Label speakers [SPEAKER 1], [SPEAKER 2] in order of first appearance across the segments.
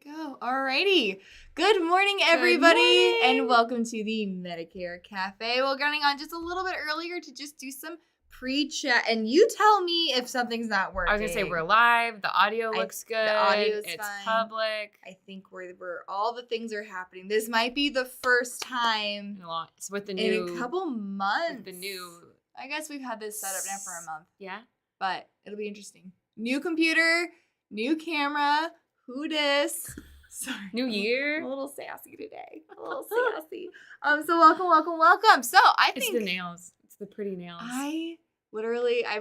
[SPEAKER 1] go. Alrighty. Good morning, everybody, and welcome to the Medicare Cafe. We're getting on just a little bit earlier to just do some pre-chat, and you tell me if something's not working.
[SPEAKER 2] I was gonna say we're live. The audio looks good.
[SPEAKER 1] The audio is
[SPEAKER 2] it's
[SPEAKER 1] fine.
[SPEAKER 2] Public.
[SPEAKER 1] I think we're all the things are happening. This might be the first time
[SPEAKER 2] It's with the
[SPEAKER 1] in
[SPEAKER 2] new
[SPEAKER 1] a couple months.
[SPEAKER 2] With the new.
[SPEAKER 1] I guess we've had this set up now for a month.
[SPEAKER 2] Yeah,
[SPEAKER 1] but it'll be interesting. New computer, new camera. Who dis? Sorry.
[SPEAKER 2] New year.
[SPEAKER 1] I'm a little sassy today. So welcome. So I think
[SPEAKER 2] it's the nails. It's the pretty nails.
[SPEAKER 1] I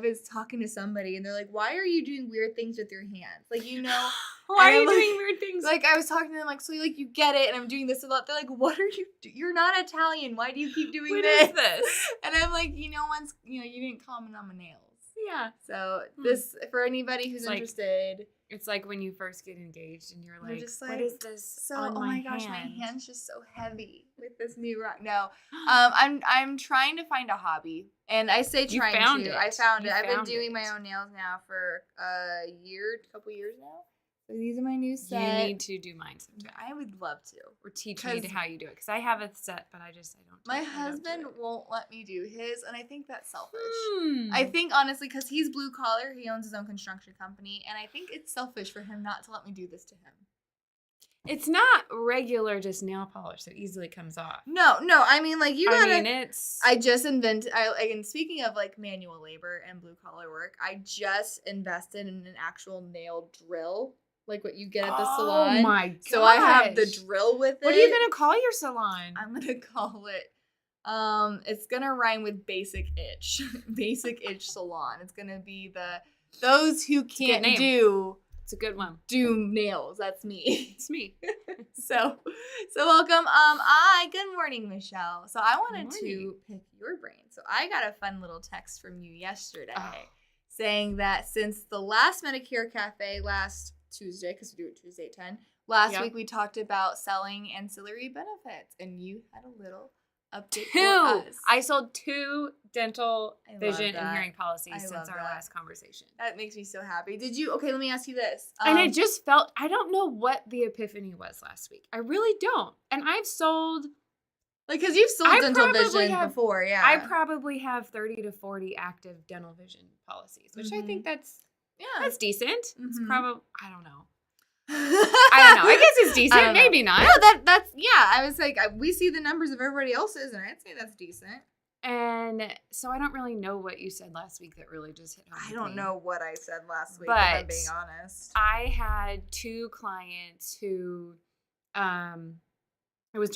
[SPEAKER 1] was talking to somebody and they're like, "Why are you doing weird things with your hands?" Like,
[SPEAKER 2] why are you doing weird things?
[SPEAKER 1] Like, I was talking to them like, "So you get it?" And I'm doing this a lot. They're like, "What are you? You're not Italian. Why do you keep doing this?"
[SPEAKER 2] What is this?
[SPEAKER 1] And I'm like, you didn't comment on my nails.
[SPEAKER 2] Yeah.
[SPEAKER 1] So this, for anybody who's interested.
[SPEAKER 2] It's like when you first get engaged and you're like,
[SPEAKER 1] just
[SPEAKER 2] what is this?
[SPEAKER 1] So,
[SPEAKER 2] on
[SPEAKER 1] oh my gosh,
[SPEAKER 2] hand?
[SPEAKER 1] my hand's just so heavy with this new rock. No, I'm trying to find a hobby, and I say trying to. I found it. I've been doing my own nails now for a couple years now. So these are my new set.
[SPEAKER 2] You need to do mine sometime.
[SPEAKER 1] I would love to.
[SPEAKER 2] Or teach me how you do it, because I have a set, but I don't.
[SPEAKER 1] My husband won't let me do his, and I think that's selfish. I think honestly, because he's blue collar, he owns his own construction company, and I think it's selfish for him not to let me do this to him.
[SPEAKER 2] It's not regular, just nail polish that easily comes off.
[SPEAKER 1] No. I mean, like, you gotta.
[SPEAKER 2] It's.
[SPEAKER 1] I just invented. And speaking of like manual labor and blue collar work, I just invested in an actual nail drill, like what you get at the salon.
[SPEAKER 2] Oh my gosh.
[SPEAKER 1] So I have the drill with it.
[SPEAKER 2] What are you gonna call your salon?
[SPEAKER 1] I'm gonna call it. It's gonna rhyme with Basic Itch. Basic Itch Salon. It's gonna be those who can't do.
[SPEAKER 2] It's a good one.
[SPEAKER 1] Do nails. That's me.
[SPEAKER 2] It's me.
[SPEAKER 1] So welcome. Good morning, Michelle. So I wanted to pick your brain. So I got a fun little text from you yesterday saying that since the last Medicare Cafe last Tuesday, because we do it Tuesday at 10, last week we talked about selling ancillary benefits, and you had a little update for us.
[SPEAKER 2] I sold 2 dental, vision, and hearing policies since our last conversation.
[SPEAKER 1] That makes me so happy. Okay, let me ask you this.
[SPEAKER 2] And it just felt, I don't know what the epiphany was last week. I really don't. And I've sold...
[SPEAKER 1] Like, because you've sold dental vision before, yeah.
[SPEAKER 2] I probably have 30 to 40 active dental vision policies, which I think that's decent. It's probably, I don't know. I don't know. I guess it's decent. Maybe not.
[SPEAKER 1] No, that's I was like, we see the numbers of everybody else's, and I'd say that's decent.
[SPEAKER 2] And so I don't really know what you said last week that really just hit home.
[SPEAKER 1] I don't know what I said last week,
[SPEAKER 2] but
[SPEAKER 1] if I'm being honest.
[SPEAKER 2] I had 2 clients who, it was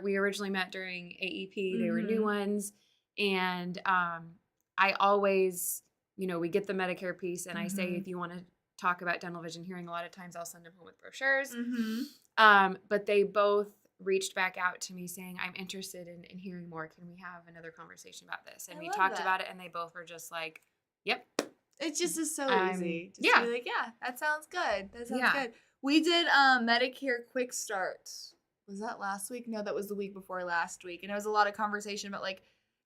[SPEAKER 2] we originally met during AEP. They were new ones. And I always, we get the Medicare piece, and I say, if you want to talk about dental vision hearing, a lot of times I'll send them home with brochures. But they both reached back out to me saying, I'm interested in hearing more. Can we have another conversation about this? And we talked about it, and they both were just like, yep.
[SPEAKER 1] It just is so easy. Just to be like, that sounds good. That sounds good. We did Medicare Quick Start. Was that last week? No, that was the week before last week. And it was a lot of conversation about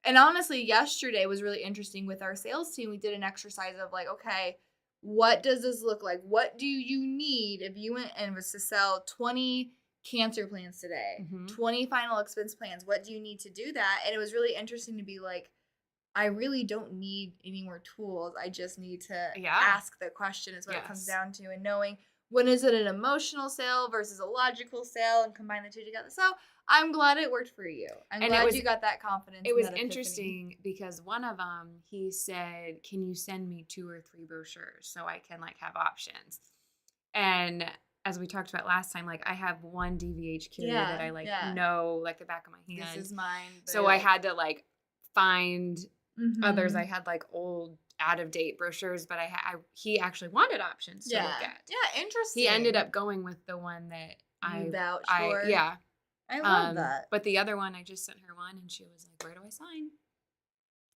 [SPEAKER 1] and honestly, yesterday was really interesting with our sales team. We did an exercise of okay, what does this look like? What do you need if you went and was to sell 20 cancer plans today, 20 final expense plans? What do you need to do that? And it was really interesting to be like, I really don't need any more tools. I just need to ask the question is what it comes down to, and knowing when is it an emotional sale versus a logical sale, and combine the 2 together. So I'm glad it worked for you. I'm glad you got that confidence.
[SPEAKER 2] It was interesting because one of them, he said, can you send me 2 or 3 brochures so I can have options? And as we talked about last time, I have one DVH carrier that I know the back of my hand.
[SPEAKER 1] This is mine.
[SPEAKER 2] So I had to find others. I had old out of date brochures, but he actually wanted options to look at.
[SPEAKER 1] Yeah, interesting.
[SPEAKER 2] He ended up going with the one that
[SPEAKER 1] I vouched for.
[SPEAKER 2] Yeah.
[SPEAKER 1] I love that.
[SPEAKER 2] But the other one, I just sent her one, and she was like, where do I sign?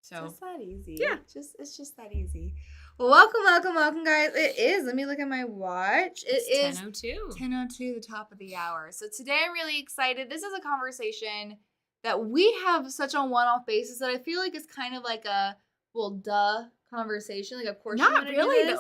[SPEAKER 2] So
[SPEAKER 1] it's that easy.
[SPEAKER 2] Yeah.
[SPEAKER 1] It's just that easy. Well, welcome, guys. It is. Let me look at my watch. It's
[SPEAKER 2] 10:02.
[SPEAKER 1] 10:02, the top of the hour. So today I'm really excited. This is a conversation that we have such a one-off basis that I feel like it's kind of like a conversation. Of course,
[SPEAKER 2] not
[SPEAKER 1] you're
[SPEAKER 2] really.
[SPEAKER 1] do this.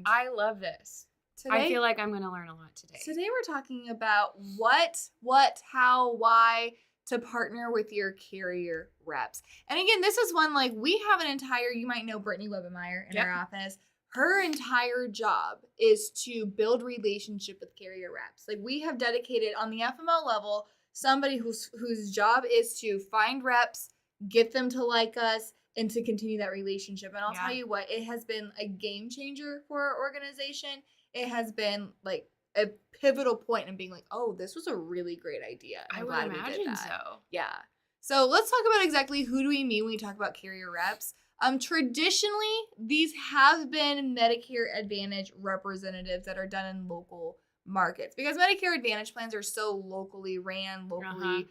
[SPEAKER 2] I love this. I feel like I'm going to learn a lot today.
[SPEAKER 1] Today we're talking about what, how, why to partner with your carrier reps. And again, this is one, like, we have an entire, you might know Brittany Webemeyer in our office. Her entire job is to build relationship with carrier reps. Like, we have dedicated on the FML level somebody whose job is to find reps, get them to like us, and to continue that relationship. And I'll tell you what, it has been a game changer for our organization. It has been like a pivotal point in being like, oh, this was a really great idea.
[SPEAKER 2] I would imagine so.
[SPEAKER 1] Yeah. So let's talk about exactly who do we mean when we talk about carrier reps. Traditionally, these have been Medicare Advantage representatives that are done in local markets because Medicare Advantage plans are so locally ran, locally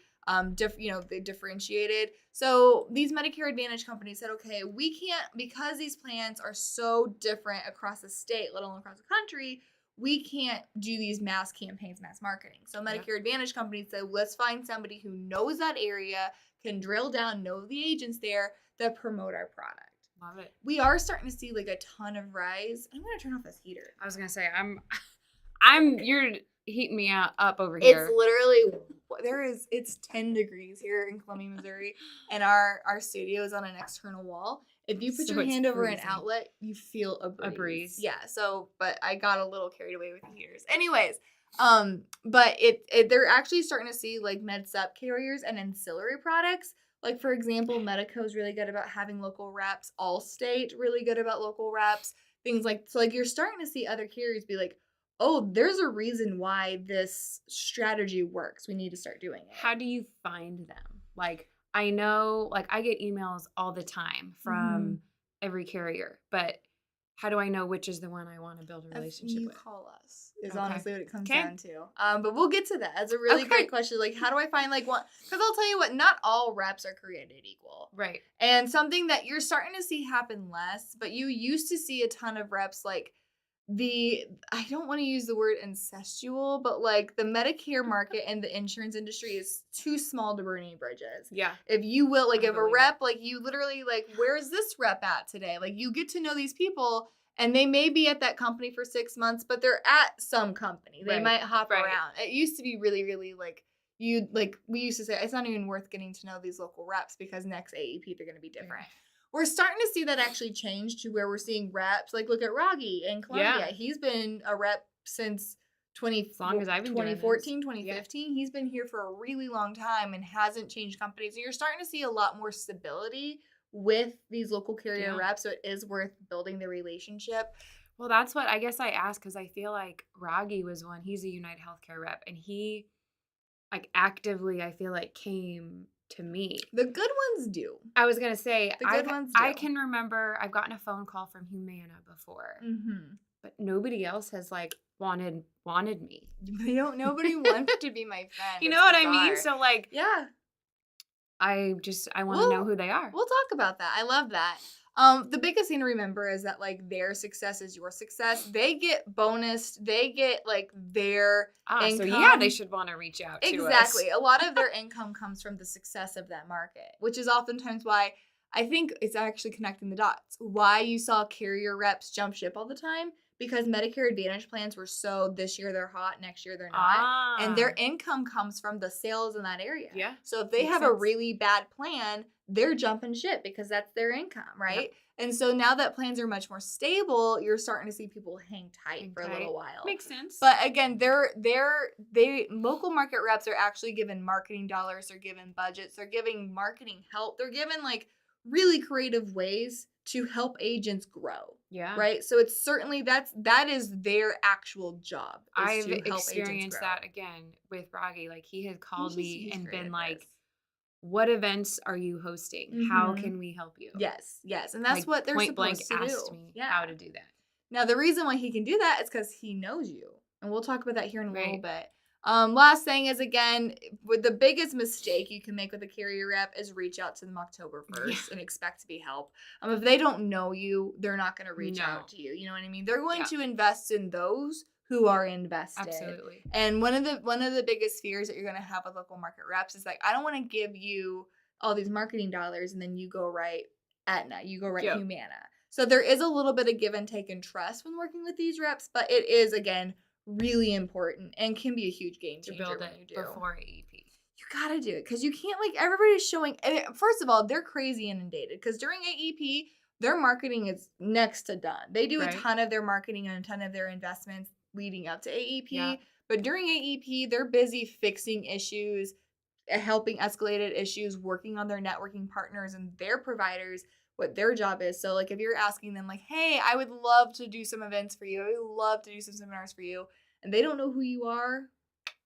[SPEAKER 1] they differentiated. So these Medicare Advantage companies said, okay, we can't, because these plans are so different across the state, let alone across the country, we can't do these mass campaigns, mass marketing. So Medicare Advantage companies said, let's find somebody who knows that area, can drill down, know the agents there that promote our product.
[SPEAKER 2] Love it.
[SPEAKER 1] We are starting to see like a ton of rise. I'm going to turn off this heater.
[SPEAKER 2] I was going to say, you're heating me up over here.
[SPEAKER 1] It's literally, it's 10 degrees here in Columbia, Missouri, and our studio is on an external wall. If you put your hand over an outlet, you feel a breeze. Yeah, so, but I got a little carried away with the heaters. Anyways, but they're actually starting to see like med-sup carriers and ancillary products. Like, for example, Medico is really good about having local reps. Allstate, really good about local reps. Things like, so like you're starting to see other carriers be like, oh, there's a reason why this strategy works. We need to start doing it.
[SPEAKER 2] How do you find them? Like, I know, like, I get emails all the time from every carrier, but how do I know which is the one I want to build a relationship with?
[SPEAKER 1] You call us is honestly what it comes down to. But we'll get to that. That's a really great question. Like, how do I find like one? Because I'll tell you what, not all reps are created equal.
[SPEAKER 2] Right.
[SPEAKER 1] And something that you're starting to see happen less, but you used to see a ton of reps like I don't want to use the word incestual, but like the Medicare market and the insurance industry is too small to burn any bridges.
[SPEAKER 2] Yeah.
[SPEAKER 1] If you will, like if a rep, like you literally like, where's this rep at today? Like you get to know these people and they may be at that company for 6 months, but they're at some company. They might hop around. It used to be really, really like we used to say, it's not even worth getting to know these local reps because next AEP, they're going to be different. Right. We're starting to see that actually change to where we're seeing reps. Like, look at Raghi in Columbia. Yeah. He's been a rep since 2014, 2015. Yeah. He's been here for a really long time and hasn't changed companies. So you're starting to see a lot more stability with these local carrier reps. So it is worth building the relationship.
[SPEAKER 2] Well, that's what I guess I asked because I feel like Raghi was one. He's a United Healthcare rep. And he, like, actively, I feel like, came to me.
[SPEAKER 1] The good ones do.
[SPEAKER 2] I was going to say,
[SPEAKER 1] the good ones do.
[SPEAKER 2] I can remember I've gotten a phone call from Humana before, but nobody else has like wanted me.
[SPEAKER 1] Nobody wants to be my friend.
[SPEAKER 2] You know what I mean? So like,
[SPEAKER 1] yeah,
[SPEAKER 2] I want to know who they are.
[SPEAKER 1] We'll talk about that. I love that. The biggest thing to remember is that like their success is your success. They get bonused. They get like their income.
[SPEAKER 2] So yeah, they should want to reach out to us.
[SPEAKER 1] Exactly. A lot of their income comes from the success of that market, which is oftentimes why I think it's actually connecting the dots. Why you saw carrier reps jump ship all the time. Because Medicare Advantage plans were so this year they're hot, next year they're not. And their income comes from the sales in that area.
[SPEAKER 2] Yeah.
[SPEAKER 1] So if they have a really bad plan, they're jumping ship because that's their income, right? Yep. And so now that plans are much more stable, you're starting to see people hang tight for a little while.
[SPEAKER 2] Makes sense.
[SPEAKER 1] But again, they local market reps are actually given marketing dollars, they're given budgets, they're giving marketing help, they're given like really creative ways to help agents grow.
[SPEAKER 2] Yeah.
[SPEAKER 1] Right? So it's certainly that is their actual job.
[SPEAKER 2] I've experienced that again with Raghi. Like he had called me and been like, what events are you hosting? Mm-hmm. How can we help you?
[SPEAKER 1] Yes. And that's like what they're supposed to do.
[SPEAKER 2] Point blank asked me how to do that.
[SPEAKER 1] Now the reason why he can do that is because he knows you. And we'll talk about that here in a little bit. Last thing is, again, with the biggest mistake you can make with a carrier rep is reach out to them October 1st and expect to be helped. If they don't know you, they're not going to reach out to you. You know what I mean? They're going to invest in those who are invested.
[SPEAKER 2] Absolutely.
[SPEAKER 1] And one of the biggest fears that you're going to have with local market reps is like, I don't want to give you all these marketing dollars and then you go right Aetna, you go right Humana. So there is a little bit of give and take and trust when working with these reps, but it is, again, really important and can be a huge game changer
[SPEAKER 2] to build
[SPEAKER 1] when
[SPEAKER 2] it
[SPEAKER 1] you do.
[SPEAKER 2] before AEP.
[SPEAKER 1] You gotta do it because you can't, like, everybody's showing. First of all, they're crazy inundated because during AEP, their marketing is next to done. They do a ton of their marketing and a ton of their investments leading up to AEP. Yeah. But during AEP, they're busy fixing issues, helping escalated issues, working on their networking partners and their providers, what their job is. So, like, if you're asking them, like, hey, I would love to do some events for you, I would love to do some seminars for you, and they don't know who you are,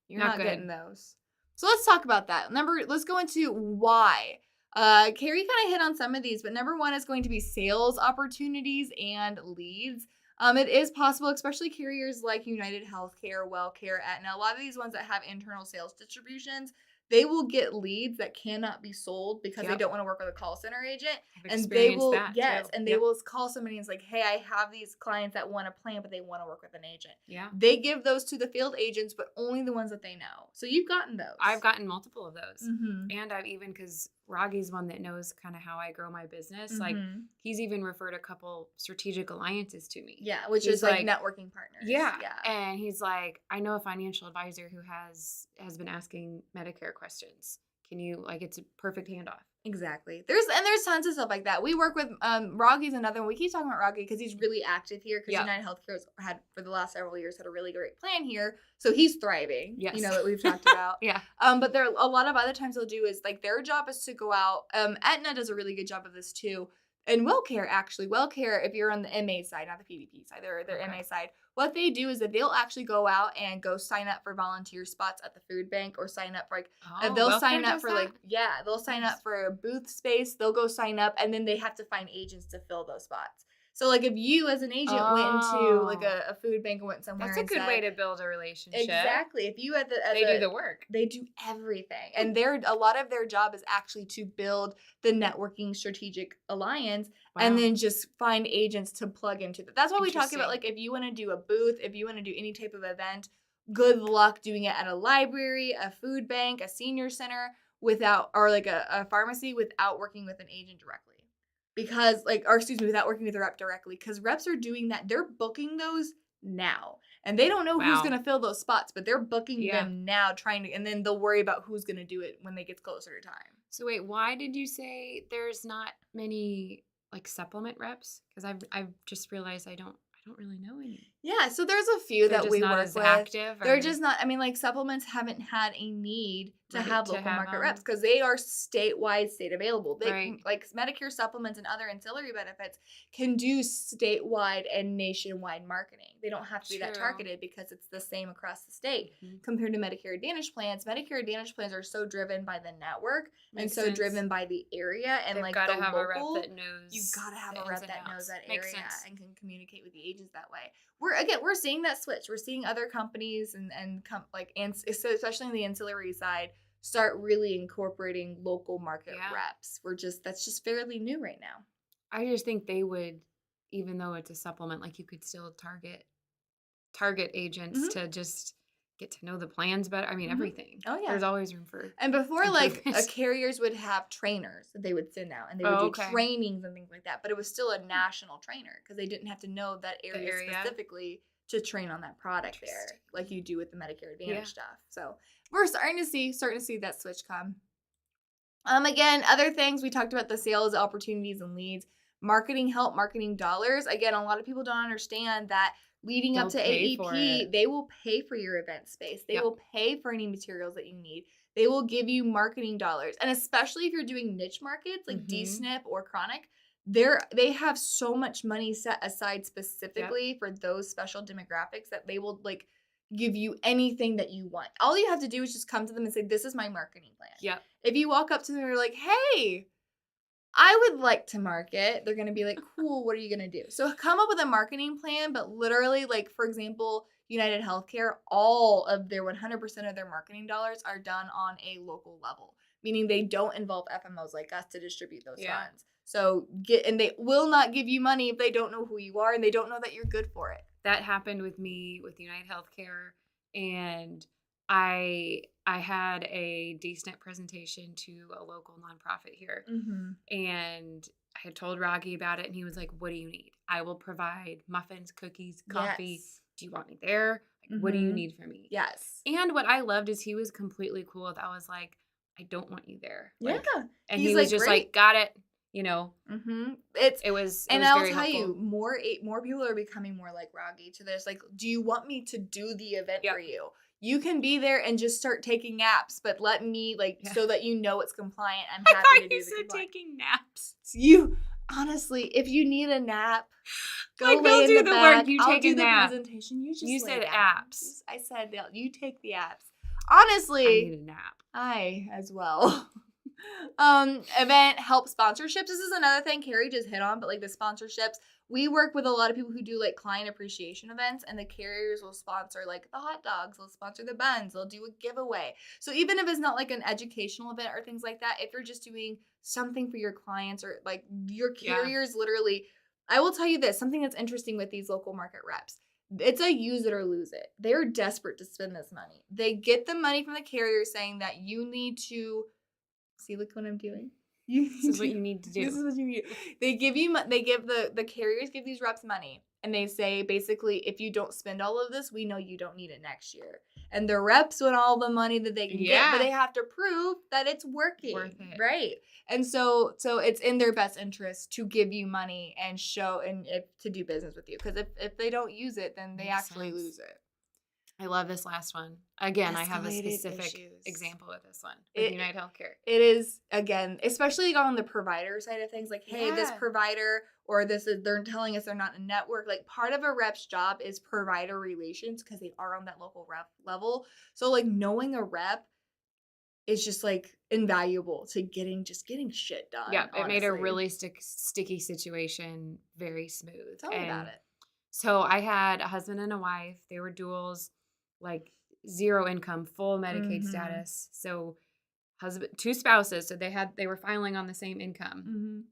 [SPEAKER 1] you're not getting those. So let's talk about that. Let's go into why. Carrie kind of hit on some of these, but number one is going to be sales opportunities and leads. It is possible, especially carriers like United Healthcare, WellCare, Aetna, a lot of these ones that have internal sales distributions, they will get leads that cannot be sold because they don't want to work with a call center agent. And they will, they will call somebody and it's like, hey, I have these clients that want a plan, but they want to work with an agent. Yeah. They give those to the field agents, but only the ones that they know. So you've gotten those.
[SPEAKER 2] I've gotten multiple of those. Mm-hmm. And I've even, because Raghi's one that knows kind of how I grow my business. Mm-hmm. Like, he's even referred a couple strategic alliances to me.
[SPEAKER 1] Yeah, which is like networking partners.
[SPEAKER 2] Yeah. And he's like, I know a financial advisor who has been asking Medicare questions. Can you, like, it's a perfect handoff.
[SPEAKER 1] Exactly. There's tons of stuff like that. We work with Raghi's another one. We keep talking about Raghi because he's really active here because United Healthcare had for the last several years had a really great plan here. So he's thriving. Yes. You know, that we've talked about. Yeah. But there a lot of other times they'll do is like their job is to go out. Aetna does a really good job of this too. And WellCare, actually, WellCare, if you're on the MA side, not the PDP side, they're MA side, what they do is that they'll actually go out and go sign up for volunteer spots at the food bank or sign up for, like, they'll sign up for, like, they'll sign up for a booth space, they'll go sign up, and then they have to find agents to fill those spots. So, like, if you as an agent went into, like, a food bank and went somewhere
[SPEAKER 2] that's a good way to build a relationship.
[SPEAKER 1] Exactly. If you
[SPEAKER 2] they do the work.
[SPEAKER 1] They do everything. And a lot of their job is actually to build the networking strategic alliance and then just find agents to plug into that. That's why we talk about, like, if you want to do a booth, if you want to do any type of event, good luck doing it at a library, a food bank, a senior center, or like a pharmacy without working with an agent directly. Because, without working with the rep directly. Because reps are doing that. They're booking those now. And they don't know who's going to fill those spots, but they're booking them now, and then they'll worry about who's going to do it when they get closer to time.
[SPEAKER 2] So wait, why did you say there's not many, like, supplement reps? Because I've just realized I don't really know any.
[SPEAKER 1] Yeah, so there's a few that we work with.
[SPEAKER 2] Active,
[SPEAKER 1] they're just not. I mean, like, supplements haven't had a need to have local market reps because they are statewide, state available. Like Medicare supplements and other ancillary benefits can do statewide and nationwide marketing. They don't have to be that targeted because it's the same across the state. Mm-hmm. Compared to Medicare Advantage plans, Medicare Advantage plans are so driven by the network and so driven by the area and
[SPEAKER 2] they've
[SPEAKER 1] the
[SPEAKER 2] have
[SPEAKER 1] local.
[SPEAKER 2] A rep that knows.
[SPEAKER 1] You gotta have a rep that knows that area and can communicate with the agents that way. We're seeing that switch. We're seeing other companies and especially on the ancillary side start really incorporating local market reps. That's just fairly new right now.
[SPEAKER 2] I just think they would, even though it's a supplement, like, you could still target agents to just get to know the plans better. I mean, everything. Oh, yeah. There's always room for
[SPEAKER 1] And before, like, carriers would have trainers that they would send out, and they would do trainings and things like that. But it was still a national trainer because they didn't have to know that area specifically to train on that product there, like you do with the Medicare Advantage stuff. So we're starting to see that switch come. Again, other things we talked about: the sales opportunities and leads, marketing help, marketing dollars. Again, a lot of people don't understand that. Leading up to AEP, they will pay for your event space. They will pay for any materials that you need. They will give you marketing dollars. And especially if you're doing niche markets like D-SNP or chronic, they have so much money set aside specifically for those special demographics that they will, like, give you anything that you want. All you have to do is just come to them and say, this is my marketing plan. Yep. If you walk up to them and you're like, hey, I would like to market, they're going to be like, cool, what are you going to do? So come up with a marketing plan, but literally, like, for example, United Healthcare, all of their 100% of their marketing dollars are done on a local level, meaning they don't involve FMOs like us to distribute those funds. So they will not give you money if they don't know who you are and they don't know that you're good for it.
[SPEAKER 2] That happened with me with United Healthcare, and I had a D-SNP presentation to a local nonprofit here, and I had told Rocky about it, and he was like, what do you need? I will provide muffins, cookies, coffee.
[SPEAKER 1] Yes.
[SPEAKER 2] Do you want me there? Like, what do you need from me?
[SPEAKER 1] Yes.
[SPEAKER 2] And what I loved is he was completely cool with, I was like, I don't want you there. Like,
[SPEAKER 1] yeah.
[SPEAKER 2] And he was just
[SPEAKER 1] great.
[SPEAKER 2] like, got it. You know,
[SPEAKER 1] it
[SPEAKER 2] was
[SPEAKER 1] and
[SPEAKER 2] I'll
[SPEAKER 1] tell
[SPEAKER 2] helpful.
[SPEAKER 1] you, more people are becoming more like Rocky to this. Like, do you want me to do the event for you? You can be there and just start taking naps, but let me so that you know it's compliant. I'm happy to do the compliant.
[SPEAKER 2] Taking naps.
[SPEAKER 1] You honestly, if you need a nap, go
[SPEAKER 2] like,
[SPEAKER 1] lay in the back.
[SPEAKER 2] Work, you
[SPEAKER 1] I'll
[SPEAKER 2] take
[SPEAKER 1] do
[SPEAKER 2] a
[SPEAKER 1] the
[SPEAKER 2] nap.
[SPEAKER 1] presentation.
[SPEAKER 2] You said apps.
[SPEAKER 1] I said you take the apps. Honestly,
[SPEAKER 2] I need a nap.
[SPEAKER 1] I as well. Event help sponsorships. This is another thing Carrie just hit on, but like the sponsorships, we work with a lot of people who do like client appreciation events, and the carriers will sponsor like the hot dogs, they'll sponsor the buns, they'll do a giveaway. So even if it's not like an educational event or things like that, if you're just doing something for your clients or like your carriers, literally, I will tell you this, something that's interesting with these local market reps. It's a use it or lose it. They're desperate to spend this money. They get the money from the carrier saying that you need to see, look what I'm doing.
[SPEAKER 2] This is what you need to do.
[SPEAKER 1] This is what you need. They give the carriers give these reps money, and they say basically, if you don't spend all of this, we know you don't need it next year. And the reps want all the money that they can get, but they have to prove that it's working.
[SPEAKER 2] Worth it.
[SPEAKER 1] Right. And so it's in their best interest to give you money and show to do business with you. Because if they don't use it, then they actually lose it.
[SPEAKER 2] I love this last one. Again, I have a specific example with this one. With United Healthcare.
[SPEAKER 1] It is, again, especially on the provider side of things, like, hey, this provider or they're telling us they're not a network. Like, part of a rep's job is provider relations because they are on that local rep level. So, like, knowing a rep is just, like, invaluable to getting shit done.
[SPEAKER 2] Yeah, it made a really sticky situation very smooth.
[SPEAKER 1] Tell me about it.
[SPEAKER 2] So I had a husband and a wife. They were duals. Like zero income, full Medicaid status. So two spouses. So they were filing on the same income.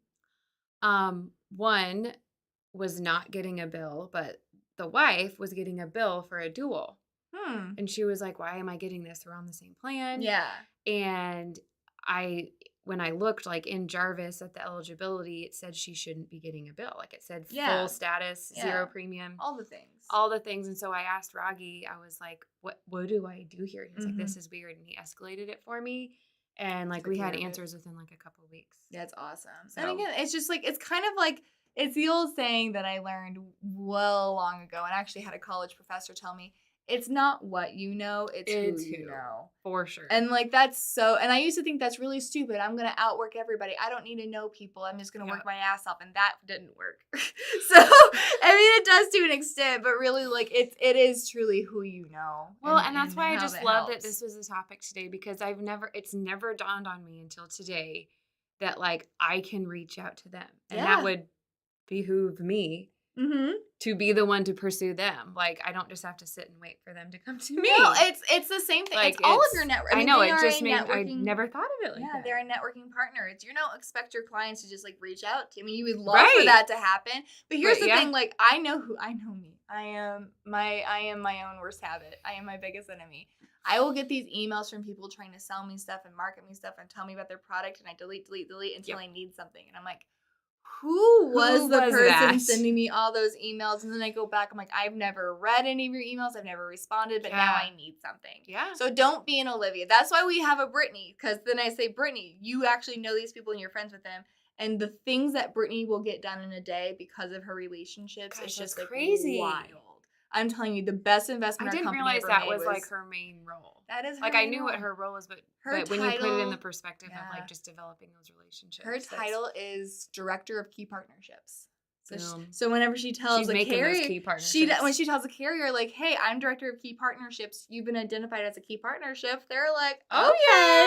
[SPEAKER 2] One was not getting a bill, but the wife was getting a bill for a dual. And she was like, why am I getting this? We're on the same plan.
[SPEAKER 1] Yeah.
[SPEAKER 2] And when I looked like in Jarvis at the eligibility, it said she shouldn't be getting a bill. Like it said full status, zero premium.
[SPEAKER 1] All the things. And
[SPEAKER 2] so I asked Raggi, I was like, what do I do here? And he was like, this is weird. And he escalated it for me. And like we had answers within like a couple of weeks.
[SPEAKER 1] That's awesome. So. And again, it's just like, it's kind of like, it's the old saying that I learned well long ago. And I actually had a college professor tell me, it's not what you know, it's who you know.
[SPEAKER 2] For sure.
[SPEAKER 1] And like and I used to think that's really stupid. I'm going to outwork everybody. I don't need to know people. I'm just going to work my ass off. And that didn't work. So, I mean, it does to an extent, but really like it is truly who you know.
[SPEAKER 2] Well, and that's why I just love that this was a topic today, because it's never dawned on me until today that like I can reach out to them. And that would behoove me. To be the one to pursue them. Like, I don't just have to sit and wait for them to come to me.
[SPEAKER 1] No, it's the same thing. Like, it's all of your network.
[SPEAKER 2] I know, it just made, I never thought of it like that.
[SPEAKER 1] Yeah, they're a networking partner. You don't expect your clients to just, like, reach out to you. I mean, you would love for that to happen. But here's the thing, like, I know me. I am my own worst habit. I am my biggest enemy. I will get these emails from people trying to sell me stuff and market me stuff and tell me about their product, and I delete until I need something. And I'm like, who was the person sending me all those emails? And then I go back, I'm like, I've never read any of your emails. I've never responded, but now I need something.
[SPEAKER 2] Yeah.
[SPEAKER 1] So don't be an Olivia. That's why we have a Brittany, because then I say, Brittany, you actually know these people and you're friends with them. And the things that Brittany will get done in a day because of her relationships is just like crazy. Wild. I'm telling you, the best investment our company ever made.
[SPEAKER 2] I didn't realize that was like her main role.
[SPEAKER 1] That is her
[SPEAKER 2] like
[SPEAKER 1] main
[SPEAKER 2] I knew
[SPEAKER 1] role.
[SPEAKER 2] What her role was, but
[SPEAKER 1] title,
[SPEAKER 2] when you put it in the perspective of like just developing those relationships.
[SPEAKER 1] Her title is Director of Key Partnerships. So whenever she tells a carrier, when she tells a carrier like, "Hey, I'm Director of Key Partnerships. You've been identified as a key partnership," they're like, "Okay."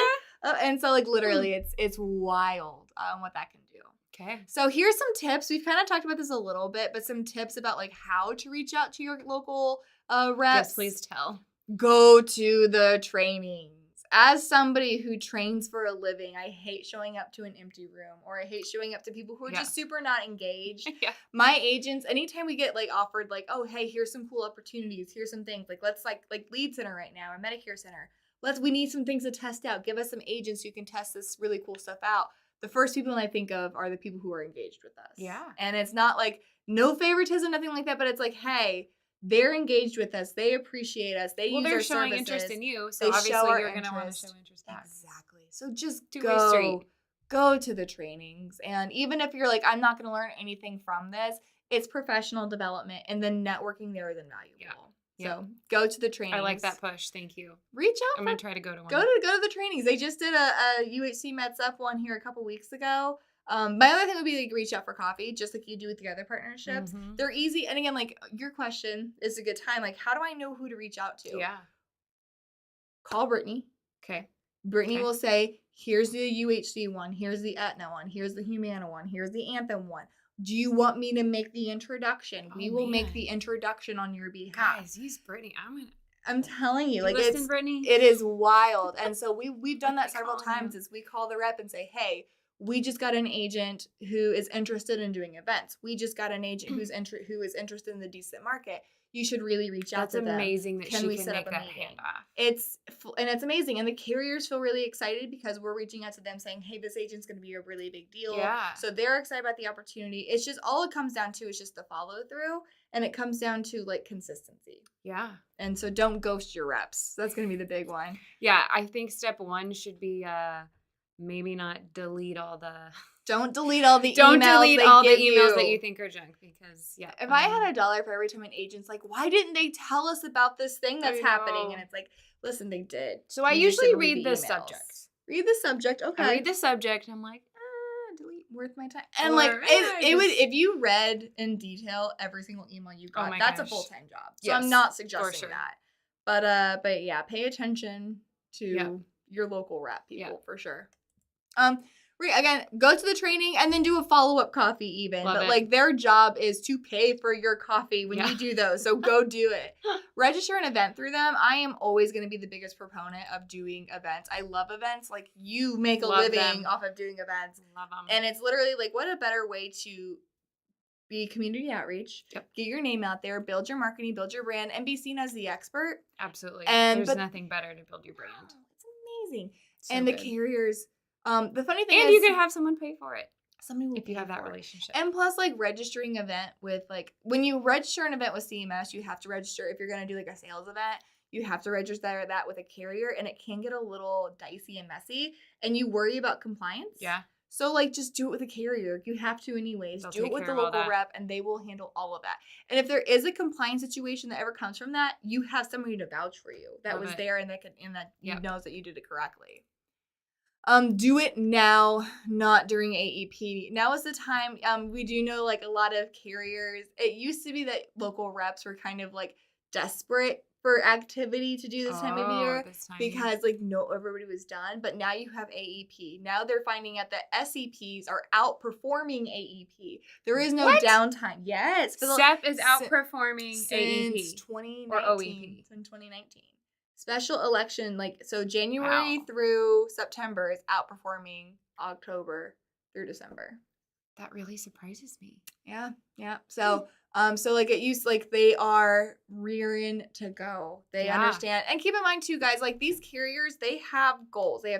[SPEAKER 1] And so like literally, it's wild what that can do.
[SPEAKER 2] Okay.
[SPEAKER 1] So here's some tips. We've kind of talked about this a little bit, but some tips about like how to reach out to your local reps.
[SPEAKER 2] Yes, please tell.
[SPEAKER 1] Go to the trainings. As somebody who trains for a living, I hate showing up to an empty room, or I hate showing up to people who are just super not engaged. My agents, anytime we get like offered like, oh, hey, here's some cool opportunities. Here's some things like, let's like Lead Center right now, or Medicare Center. We need some things to test out. Give us some agents who can test this really cool stuff out. the first people I think of are the people who are engaged with us.
[SPEAKER 2] Yeah.
[SPEAKER 1] And it's not like no favoritism, nothing like that, but it's like, hey, they're engaged with us. They appreciate us. They use our services.
[SPEAKER 2] They're showing interest in you, so obviously you're going to want to show interest back.
[SPEAKER 1] Exactly. So just
[SPEAKER 2] Two-way street.
[SPEAKER 1] Go to the trainings. And even if you're like, I'm not going to learn anything from this, it's professional development, and the networking there is invaluable.
[SPEAKER 2] Yeah.
[SPEAKER 1] So go to the trainings.
[SPEAKER 2] I like that push. Thank you.
[SPEAKER 1] Reach out.
[SPEAKER 2] I'm going to try to go to one.
[SPEAKER 1] Go to the trainings. They just did a UHC Meds Up one here a couple weeks ago. My other thing would be like reach out for coffee, just like you do with your other partnerships.
[SPEAKER 2] Mm-hmm.
[SPEAKER 1] They're easy. And again, like your question is a good time. Like, how do I know who to reach out to?
[SPEAKER 2] Yeah.
[SPEAKER 1] Call Brittany.
[SPEAKER 2] Okay.
[SPEAKER 1] Brittany will say, here's the UHC one. Here's the Aetna one. Here's the Humana one. Here's the Anthem one. Do you want me to make the introduction? We will make the introduction on your behalf.
[SPEAKER 2] Guys, use Brittany.
[SPEAKER 1] I'm telling you, like
[SPEAKER 2] listen, Brittany?
[SPEAKER 1] It is wild. And so we've done that several times. Is we call the rep and say, hey, we just got an agent who is interested in doing events. We just got an agent who is interested in the decent market. You should really reach out to them.
[SPEAKER 2] That's amazing that she can make that
[SPEAKER 1] meeting?
[SPEAKER 2] handoff.
[SPEAKER 1] It's amazing. And the carriers feel really excited because we're reaching out to them saying, hey, this agent's going to be a really big deal.
[SPEAKER 2] Yeah.
[SPEAKER 1] So they're excited about the opportunity. It's just all it comes down to is just the follow through. And it comes down to like consistency.
[SPEAKER 2] Yeah.
[SPEAKER 1] And so don't ghost your reps. That's going to be the big one.
[SPEAKER 2] Yeah. I think step one should be maybe not delete all the...
[SPEAKER 1] Don't delete all the
[SPEAKER 2] Don't
[SPEAKER 1] emails
[SPEAKER 2] delete all the emails that you think are junk because, yeah.
[SPEAKER 1] If I had $1 for every time an agent's like, why didn't they tell us about this thing that's happening? And it's like, listen, they did.
[SPEAKER 2] So I usually read the subject.
[SPEAKER 1] Read the subject. Okay.
[SPEAKER 2] I read the subject. I'm like,
[SPEAKER 1] delete, worth my time. And like, would, if you read in detail every single email you got, that's a full-time job. So I'm not suggesting that. But yeah, pay attention to your local rep people for sure. Again, go to the training and then do a follow-up coffee even.
[SPEAKER 2] Love it.
[SPEAKER 1] Like their job is to pay for your coffee when you do those. So go do it. Register an event through them. I am always going to be the biggest proponent of doing events. I love events. Like you make a living off of doing events.
[SPEAKER 2] Love them.
[SPEAKER 1] And it's literally like what a better way to be community outreach, get your name out there, build your marketing, build your brand, and be seen as the expert.
[SPEAKER 2] Absolutely. There's nothing better to build your brand.
[SPEAKER 1] It's amazing.
[SPEAKER 2] So
[SPEAKER 1] and
[SPEAKER 2] good.
[SPEAKER 1] The carriers... the funny thing is...
[SPEAKER 2] And you can have someone pay for it.
[SPEAKER 1] Somebody will
[SPEAKER 2] if you have that relationship.
[SPEAKER 1] And plus, like, registering event with, like... When you register an event with CMS, you have to register... If you're going to do, like, a sales event, you have to register that with a carrier, and it can get a little dicey and messy, and you worry about compliance.
[SPEAKER 2] Yeah.
[SPEAKER 1] So, like, just do it with a carrier. You have to anyways. Do it with the local rep, and they will handle all of that. And if there is a compliance situation that ever comes from that, you have somebody to vouch for you that was there and that knows that you did it correctly. Do it now, not during AEP. Now is the time. We do know like a lot of carriers. It used to be that local reps were kind of like desperate for activity to do this time of year because like everybody was done. But now you have AEP. Now they're finding out that SEPs are outperforming AEP. There is no downtime. Yes,
[SPEAKER 2] SEP is outperforming AEP
[SPEAKER 1] since 2019
[SPEAKER 2] or OEP
[SPEAKER 1] since 2019. Special election, so January through September is outperforming October through December.
[SPEAKER 2] That really surprises me.
[SPEAKER 1] Yeah. So, like it used, like they are rearing to go. They understand, and keep in mind too, guys. Like these carriers, they have goals. We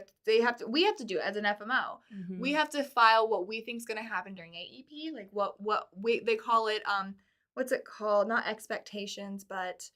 [SPEAKER 1] have to do it as an FMO. Mm-hmm. We have to file what we think is going to happen during AEP. Like they call it. What's it called? Not expectations, but.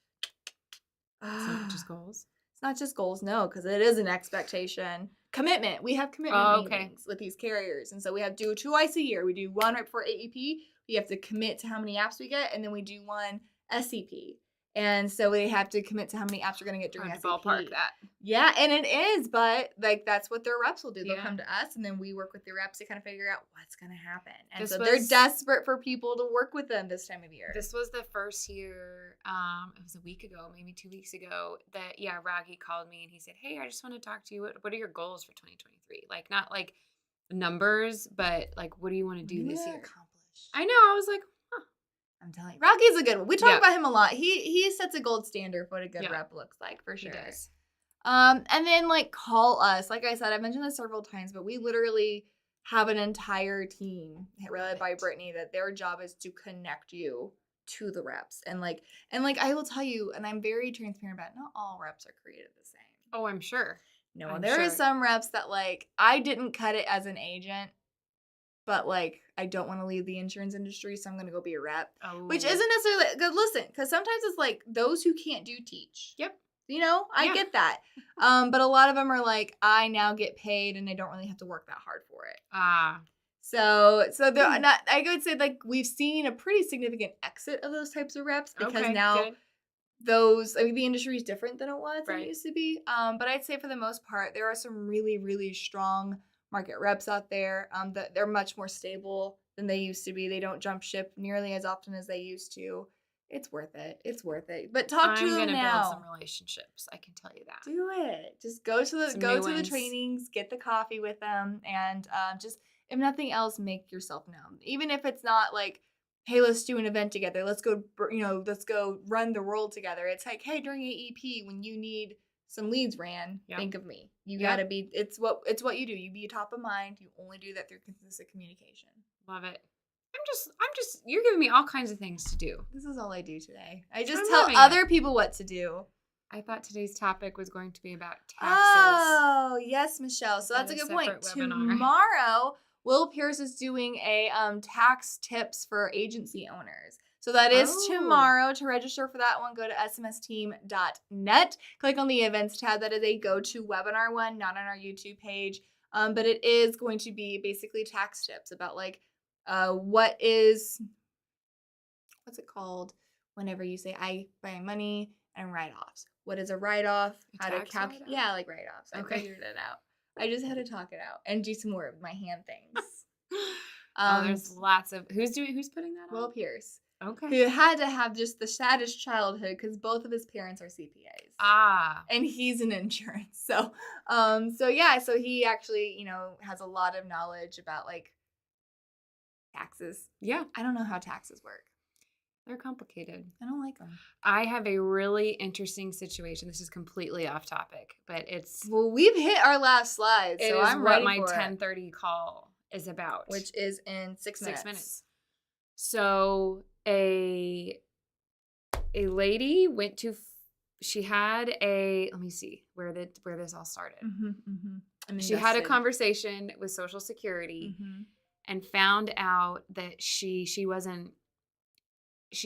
[SPEAKER 2] It's not just goals?
[SPEAKER 1] It's not just goals, no, because it is an expectation. Commitment. We have commitment meetings with these carriers. And so we have to do twice a year. We do one right before AEP. We have to commit to how many apps we get. And then we do one SEP. And so they have to commit to how many apps we're going to get during SEP.
[SPEAKER 2] Ballpark that.
[SPEAKER 1] Yeah, and it is. But like that's what their reps will do. They'll come to us and then we work with the reps to kind of figure out what's going to happen. And they're desperate for people to work with them this time of year.
[SPEAKER 2] This was the first year, it was a week ago, maybe 2 weeks ago, that, Raggy called me and he said, hey, I just want to talk to you. What are your goals for 2023? Like, not like numbers, but like, what do you want to do this year?
[SPEAKER 1] Accomplish.
[SPEAKER 2] I know. I was like,
[SPEAKER 1] I'm telling you. Rocky's a good one. We talk about him a lot. He sets a gold standard for what a good rep looks like, for sure. He does. And then, like, call us. Like I said, I've mentioned this several times, but we literally have an entire team led by Brittany that their job is to connect you to the reps. And I will tell you, and I'm very transparent about it, not all reps are created the same.
[SPEAKER 2] Oh, I'm sure.
[SPEAKER 1] No, there are some reps that, like, I didn't cut it as an agent, but, like, I don't want to leave the insurance industry, so I'm going to go be a rep. Oh. Which isn't necessarily good. Listen, because sometimes it's like those who can't do teach.
[SPEAKER 2] Yep.
[SPEAKER 1] You know, I get that. But a lot of them are like, I now get paid and I don't really have to work that hard for it. So they're not, I would say, like, we've seen a pretty significant exit of those types of reps because now the industry is different than it was than it used to be. But I'd say for the most part, there are some really, really strong market reps out there that they're much more stable than they used to be. They don't jump ship nearly as often as they used to. It's worth it. It's worth it. But talk to them now. I'm gonna build
[SPEAKER 2] some relationships. I can tell you that.
[SPEAKER 1] Do it. Just go to the trainings, get the coffee with them, and just, if nothing else, make yourself known. Even if it's not like, hey, let's do an event together. Let's go run the world together. It's like, hey, during AEP, when you need some leads ran, think of me. You gotta be. It's what you do. You be top of mind. You only do that through consistent communication.
[SPEAKER 2] Love it. I'm just, you're giving me all kinds of things to do.
[SPEAKER 1] This is all I do today. I just tell other people what to do.
[SPEAKER 2] I thought today's topic was going to be about taxes.
[SPEAKER 1] Oh, yes, Michelle. So that's a good point. Tomorrow, Will Pierce is doing a tax tips for agency owners. So that is tomorrow. To register for that one, go to smsteam.net. Click on the events tab. That is a go-to webinar one, not on our YouTube page. But it is going to be basically tax tips about, like, what's it called whenever you say I buy money and write-offs? What is a write-off? How to calculate? Yeah, like write-offs. I figured it out. I just had to talk it out and do some more of my hand things.
[SPEAKER 2] There's lots of who's putting that on?
[SPEAKER 1] Will Pierce.
[SPEAKER 2] Okay.
[SPEAKER 1] Who had to have just the saddest childhood because both of his parents are CPAs. And he's in insurance. So he actually, has a lot of knowledge about, like, taxes.
[SPEAKER 2] Yeah.
[SPEAKER 1] I don't know how taxes work.
[SPEAKER 2] They're complicated.
[SPEAKER 1] I don't like them.
[SPEAKER 2] I have a really interesting situation. This is completely off topic, but it's...
[SPEAKER 1] Well, we've hit our last slide, so I'm ready for it.
[SPEAKER 2] What my 10:30 call is about.
[SPEAKER 1] Which is in 6 minutes.
[SPEAKER 2] 6 minutes. So a lady went to... She had a... Let me see where this all started. She had a conversation with Social Security and found out that she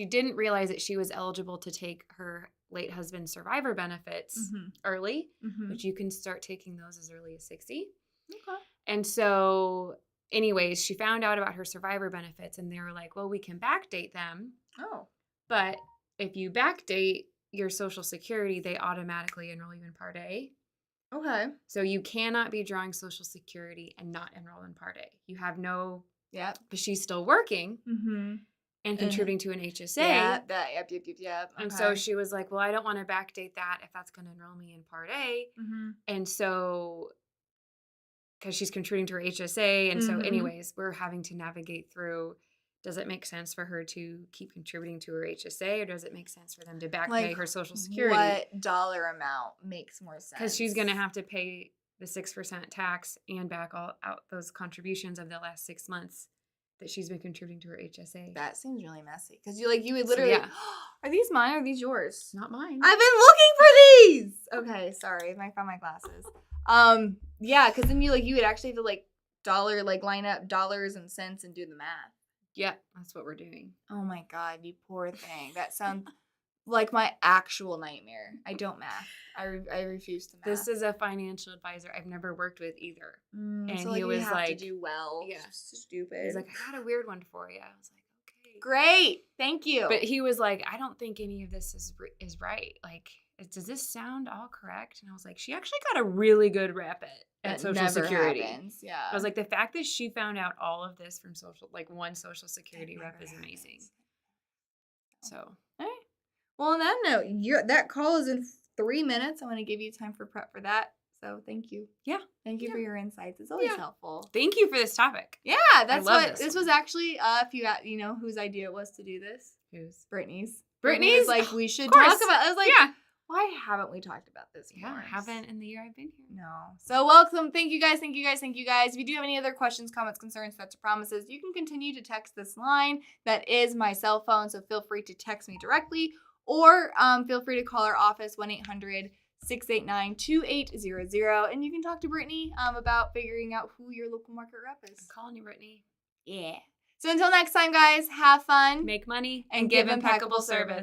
[SPEAKER 2] didn't realize that she was eligible to take her late husband's survivor benefits early, which you can start taking those as early as 60.
[SPEAKER 1] Okay.
[SPEAKER 2] And so anyways, she found out about her survivor benefits and they were like, well, we can backdate them.
[SPEAKER 1] Oh.
[SPEAKER 2] But if you backdate your Social Security, they automatically enroll you in Part A.
[SPEAKER 1] Okay.
[SPEAKER 2] So you cannot be drawing Social Security and not enroll in Part A. You have no...
[SPEAKER 1] Yeah.
[SPEAKER 2] But she's still working. And contributing to an HSA.
[SPEAKER 1] Yep. Okay.
[SPEAKER 2] And so she was like, well, I don't want to backdate that if that's going to enroll me in Part A. And so, because she's contributing to her HSA. And so anyways, we're having to navigate through, does it make sense for her to keep contributing to her HSA or does it make sense for them to backpay her Social Security?
[SPEAKER 1] What dollar amount makes more sense?
[SPEAKER 2] Because she's going to have to pay the 6% tax and back out those contributions of the last 6 months that she's been contributing to her HSA.
[SPEAKER 1] That seems really messy. Because you would literally, are these mine or are these yours?
[SPEAKER 2] Not mine.
[SPEAKER 1] I've been looking for these. Okay, sorry. I found my glasses. Yeah, because then you would actually have to line up dollars and cents and do the math.
[SPEAKER 2] Yeah, that's what we're doing.
[SPEAKER 1] Oh my God, you poor thing. That sounds like my actual nightmare. I don't math. I refuse to math.
[SPEAKER 2] This is a financial advisor I've never worked with either. And
[SPEAKER 1] so
[SPEAKER 2] he was
[SPEAKER 1] you have to do well.
[SPEAKER 2] Yeah.
[SPEAKER 1] Stupid.
[SPEAKER 2] He's like, I got a weird one for you. I was like, okay.
[SPEAKER 1] Great. Thank you.
[SPEAKER 2] But he was like, I don't think any of this is right. Like, does this sound all correct? And I was like, she actually got a really good rep at Social Security.
[SPEAKER 1] Happens. Yeah.
[SPEAKER 2] I was like, the fact that she found out all of this from one Social Security rep is amazing. So,
[SPEAKER 1] all right. Well, on that note, that call is in 3 minutes. I want to give you time for prep for that. So thank you.
[SPEAKER 2] Yeah.
[SPEAKER 1] Thank you for your insights. It's always helpful.
[SPEAKER 2] Thank you for this topic.
[SPEAKER 1] Yeah, this was actually, if you know whose idea it was to do this.
[SPEAKER 2] Whose?
[SPEAKER 1] Brittany's.
[SPEAKER 2] Brittany's?
[SPEAKER 1] Like, we should talk about it. I was like, why haven't we talked about this more?
[SPEAKER 2] Yeah, haven't in the year I've been here.
[SPEAKER 1] No. So welcome. Thank you guys. If you do have any other questions, comments, concerns, threats, or promises, you can continue to text this line. That is my cell phone, so feel free to text me directly or feel free to call our office, 1-800 689-2800. And you can talk to Brittany about figuring out who your local market rep is.
[SPEAKER 2] I'm calling you, Brittany.
[SPEAKER 1] Yeah. So until next time, guys, have fun.
[SPEAKER 2] Make money.
[SPEAKER 1] And give impeccable service.